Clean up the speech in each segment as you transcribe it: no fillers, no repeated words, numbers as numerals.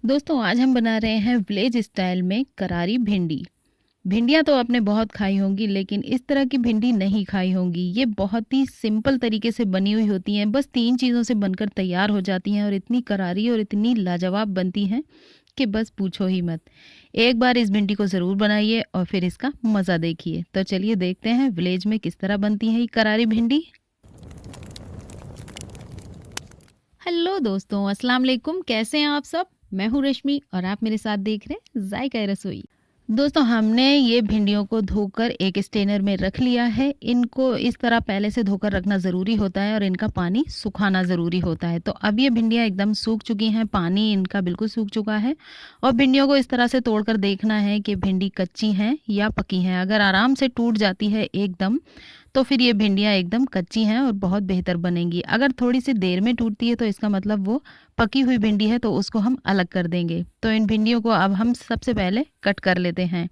दोस्तों आज हम बना रहे हैं विलेज स्टाइल में करारी भिंडी। भिंडियाँ तो आपने बहुत खाई होंगी लेकिन इस तरह की भिंडी नहीं खाई होंगी। ये बहुत ही सिंपल तरीके से बनी हुई होती हैं, बस 3 चीज़ों से बनकर तैयार हो जाती हैं और इतनी करारी और इतनी लाजवाब बनती हैं कि बस पूछो ही मत। एक बार इस भिंडी को ज़रूर बनाइए और फिर इसका मज़ा देखिए। तो चलिए देखते हैं विलेज में किस तरह बनती है ये करारी भिंडी। हेलो दोस्तों, अस्सलाम वालेकुम। कैसे हैं आप सब? मैं हूँ रश्मि और आप मेरे साथ देख रहे हैं जायका रसोई। दोस्तों हमने ये भिंडियों को धोकर एक स्ट्रेनर में रख लिया है। इनको इस तरह पहले से धोकर रखना ज़रूरी होता है और इनका पानी सुखाना ज़रूरी होता है। तो अब ये भिंडियाँ एकदम सूख चुकी हैं, पानी इनका बिल्कुल सूख चुका है। और भिंडियों को इस तरह से तोड़कर देखना है कि भिंडी कच्ची हैं या पकी हैं। अगर आराम से टूट जाती है एकदम तो फिर ये भिंडियाँ एकदम कच्ची हैं और बहुत बेहतर बनेंगी। अगर थोड़ी सी देर में टूटती है तो इसका मतलब वो पकी हुई भिंडी है, तो उसको हम अलग कर देंगे। तो इन भिंडियों को अब हम सबसे पहले कट कर लेते हैं।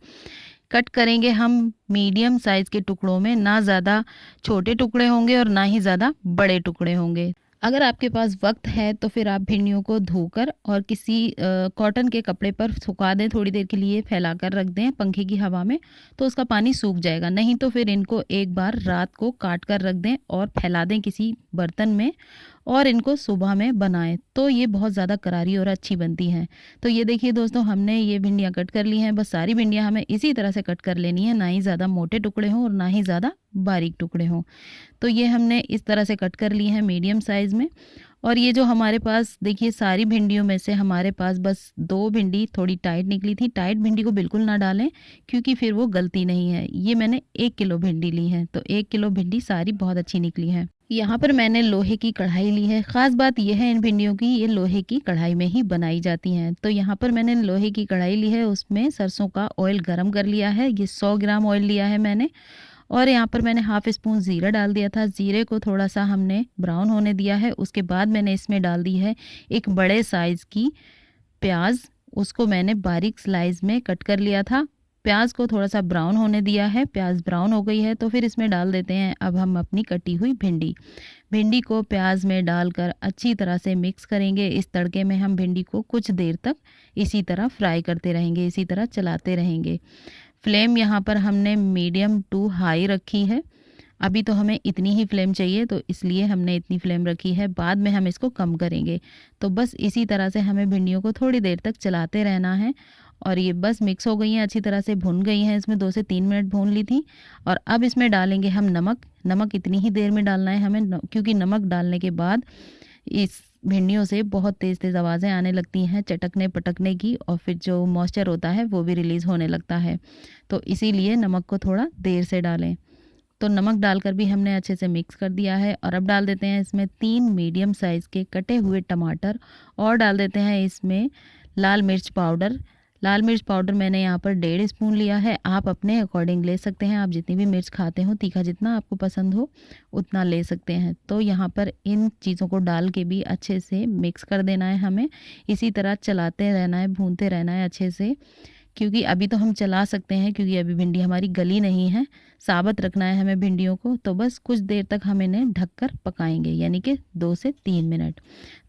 कट करेंगे हम मीडियम साइज़ के टुकड़ों में, ना ज़्यादा छोटे टुकड़े होंगे और ना ही ज़्यादा बड़े टुकड़े होंगे। अगर आपके पास वक्त है तो फिर आप भिंडियों को धोकर और किसी कॉटन के कपड़े पर सुखा दें, थोड़ी देर के लिए फैलाकर रख दें पंखे की हवा में, तो उसका पानी सूख जाएगा। नहीं तो फिर इनको एक बार रात को काट कर रख दें और फैला दें किसी बर्तन में और इनको सुबह में बनाएं, तो ये बहुत ज़्यादा करारी और अच्छी बनती हैं। तो ये देखिए दोस्तों, हमने ये भिंडियाँ कट कर ली हैं। बस सारी भिंडियाँ हमें इसी तरह से कट कर लेनी है, ना ही ज़्यादा मोटे टुकड़े हों और ना ही ज़्यादा बारीक टुकड़े हों। तो ये हमने इस तरह से कट कर ली हैं मीडियम साइज़ में। और ये जो हमारे पास देखिए, सारी भिंडियों में से हमारे पास बस 2 भिंडी थोड़ी टाइट निकली थी। टाइट भिंडी को बिल्कुल ना डालें क्योंकि फिर वो गलती नहीं है। ये मैंने 1 किलो भिंडी ली है, तो 1 किलो भिंडी सारी बहुत अच्छी निकली है। यहाँ पर मैंने लोहे की कढ़ाई ली है। ख़ास बात यह है इन भिंडियों की, ये लोहे की कढ़ाई में ही बनाई जाती हैं। तो यहाँ पर मैंने लोहे की कढ़ाई ली है, उसमें सरसों का ऑयल गरम कर लिया है। ये 100 ग्राम ऑयल लिया है मैंने। और यहाँ पर मैंने हाफ़ स्पून ज़ीरा डाल दिया था। ज़ीरे को थोड़ा-सा हमने ब्राउन होने दिया है। उसके बाद मैंने इसमें डाल दी है एक बड़े साइज़ की प्याज़। उसको मैंने बारीक स्लाइस में कट कर लिया था। प्याज़ को थोड़ा-सा ब्राउन होने दिया है। प्याज़ ब्राउन हो गई है तो फिर इसमें डाल देते हैं अब हम अपनी कटी हुई भिंडी। भिंडी को प्याज़ में डालकर अच्छी तरह से मिक्स करेंगे। इस तड़के में हम भिंडी को कुछ देर तक इसी तरह फ्राई करते रहेंगे, इसी तरह चलाते रहेंगे। फ्लेम यहाँ पर हमने मीडियम टू हाई रखी है। अभी तो हमें इतनी ही फ्लेम चाहिए, तो इसलिए हमने इतनी फ्लेम रखी है, बाद में हम इसको कम करेंगे। तो बस इसी तरह से हमें भिंडियों को थोड़ी देर तक चलाते रहना है। और ये बस मिक्स हो गई हैं, अच्छी तरह से भुन गई हैं। इसमें 2 से 3 मिनट भून ली थी। और अब इसमें डालेंगे हम नमक। नमक इतनी ही देर में डालना है हमें, क्योंकि नमक डालने के बाद इस भिंडियों से बहुत तेज़-तेज़ आवाज़ें आने लगती हैं, चटकने-पटकने की, और फिर जो मॉइस्चर होता है वो भी रिलीज़ होने लगता है। तो इसीलिए नमक को थोड़ा देर से डालें। तो नमक डालकर भी हमने अच्छे से मिक्स कर दिया है। और अब डाल देते हैं इसमें 3 मीडियम साइज़ के कटे हुए टमाटर और डाल देते हैं इसमें लाल मिर्च पाउडर। लाल मिर्च पाउडर मैंने यहाँ पर 1.5 स्पून लिया है। आप अपने अकॉर्डिंग ले सकते हैं, आप जितनी भी मिर्च खाते हो, तीखा जितना आपको पसंद हो उतना ले सकते हैं। तो यहाँ पर इन चीज़ों को डाल के भी अच्छे से मिक्स कर देना है हमें। इसी तरह चलाते रहना है, भूनते रहना है अच्छे से, क्योंकि अभी तो हम चला सकते हैं क्योंकि अभी भिंडी हमारी गली नहीं है। साबुत रखना है हमें भिंडियों को। तो बस कुछ देर तक हम इन्हें ढककर पकाएंगे, यानी कि 2 से 3 मिनट।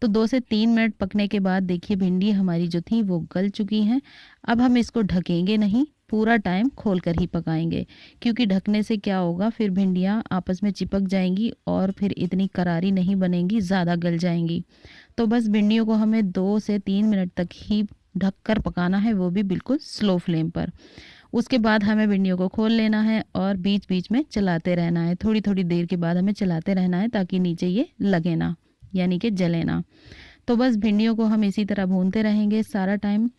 तो 2 से 3 मिनट पकने के बाद देखिए भिंडी हमारी जो थी वो गल चुकी हैं। अब हम इसको ढकेंगे नहीं, पूरा टाइम खोल कर ही पकाएंगे, क्योंकि ढकने से क्या होगा, फिर भिंडियाँ आपस में चिपक जाएंगी और फिर इतनी करारी नहीं बनेंगी, ज़्यादा गल जाएंगी। तो बस भिंडियों को हमें 2 से 3 मिनट तक ही ढककर पकाना है, वो भी बिल्कुल स्लो फ्लेम पर। उसके बाद हमें भिंडियों को खोल लेना है और बीच-बीच में चलाते रहना है। थोड़ी-थोड़ी देर के बाद हमें चलाते रहना है ताकि नीचे ये लगे ना, यानी कि जले ना। तो बस भिंडियों को हम इसी तरह भूनते रहेंगे सारा टाइम।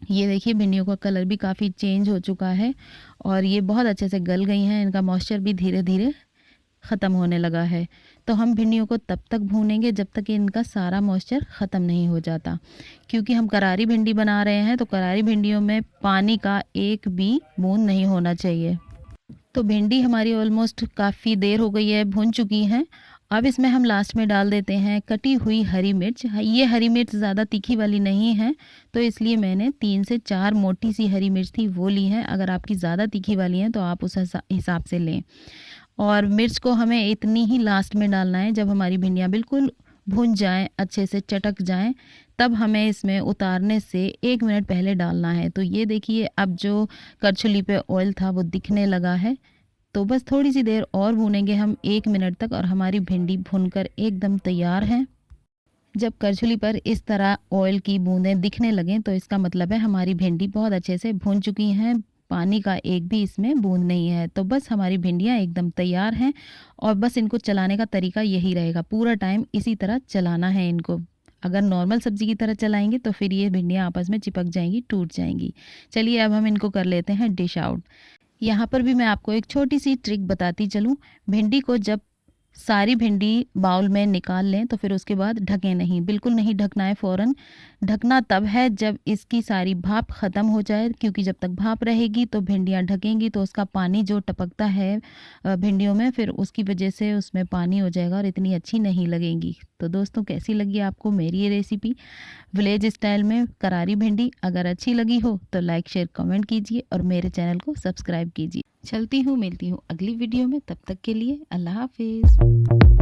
ये देखिए भिंडियों का कलर भी काफ़ी चेंज हो चुका है और ये बहुत अच्छे से गल गई हैं। इनका मॉइस्चर भी धीरे-धीरे ख़त्म होने लगा है। तो हम भिंडियों को तब तक भूनेंगे जब तक कि इनका सारा मॉइस्चर ख़त्म नहीं हो जाता, क्योंकि हम करारी भिंडी बना रहे हैं। तो करारी भिंडियों में पानी का एक भी बूंद नहीं होना चाहिए। तो भिंडी हमारी ऑलमोस्ट काफ़ी देर हो गई है, भुन चुकी हैं। अब इसमें हम लास्ट में डाल देते हैं कटी हुई हरी मिर्च। ये हरी मिर्च ज़्यादा तीखी वाली नहीं है, तो इसलिए मैंने 3 से 4 मोटी सी हरी मिर्च थी वो ली है। अगर आपकी ज़्यादा तीखी वाली हैं तो आप उस हिसाब से लें। और मिर्च को हमें इतनी ही लास्ट में डालना है जब हमारी भिंडियाँ बिल्कुल भुन जाएं, अच्छे से चटक जाएं, तब हमें इसमें उतारने से 1 मिनट पहले डालना है। तो ये देखिए अब जो करछुली पे ऑयल था वो दिखने लगा है। तो बस थोड़ी-सी देर और भूनेंगे हम 1 मिनट तक और हमारी भिंडी भुनकर एकदम तैयार है। जब करछुली पर इस तरह ऑयल की बूंदें दिखने लगें तो इसका मतलब है हमारी भिंडी बहुत अच्छे से भुन चुकी हैं, पानी का एक भी इसमें बूंद नहीं है। तो बस हमारी भिंडियाँ एकदम तैयार हैं और बस इनको चलाने का तरीका यही रहेगा, पूरा टाइम इसी तरह चलाना है इनको। अगर नॉर्मल सब्जी की तरह चलाएंगे तो फिर ये भिंडियाँ आपस में चिपक जाएंगी, टूट जाएंगी। चलिए अब हम इनको कर लेते हैं डिश आउट। यहाँ पर भी मैं आपको एक छोटी सी ट्रिक बताती चलूँ। भिंडी को जब सारी भिंडी बाउल में निकाल लें तो फिर उसके बाद ढकें नहीं, बिल्कुल नहीं ढकना है फ़ौरन। ढकना तब है जब इसकी सारी भाप ख़त्म हो जाए, क्योंकि जब तक भाप रहेगी तो भिंडियाँ ढकेंगी तो उसका पानी जो टपकता है भिंडियों में, फिर उसकी वजह से उसमें पानी हो जाएगा और इतनी अच्छी नहीं लगेंगी। तो दोस्तों कैसी लगी आपको मेरी ये रेसिपी विलेज स्टाइल में करारी भिंडी? अगर अच्छी लगी हो तो लाइक शेयर कमेंट कीजिए और मेरे चैनल को सब्सक्राइब कीजिए। चलती हूँ, मिलती हूँ अगली वीडियो में, तब तक के लिए अल्लाह हाफिज़।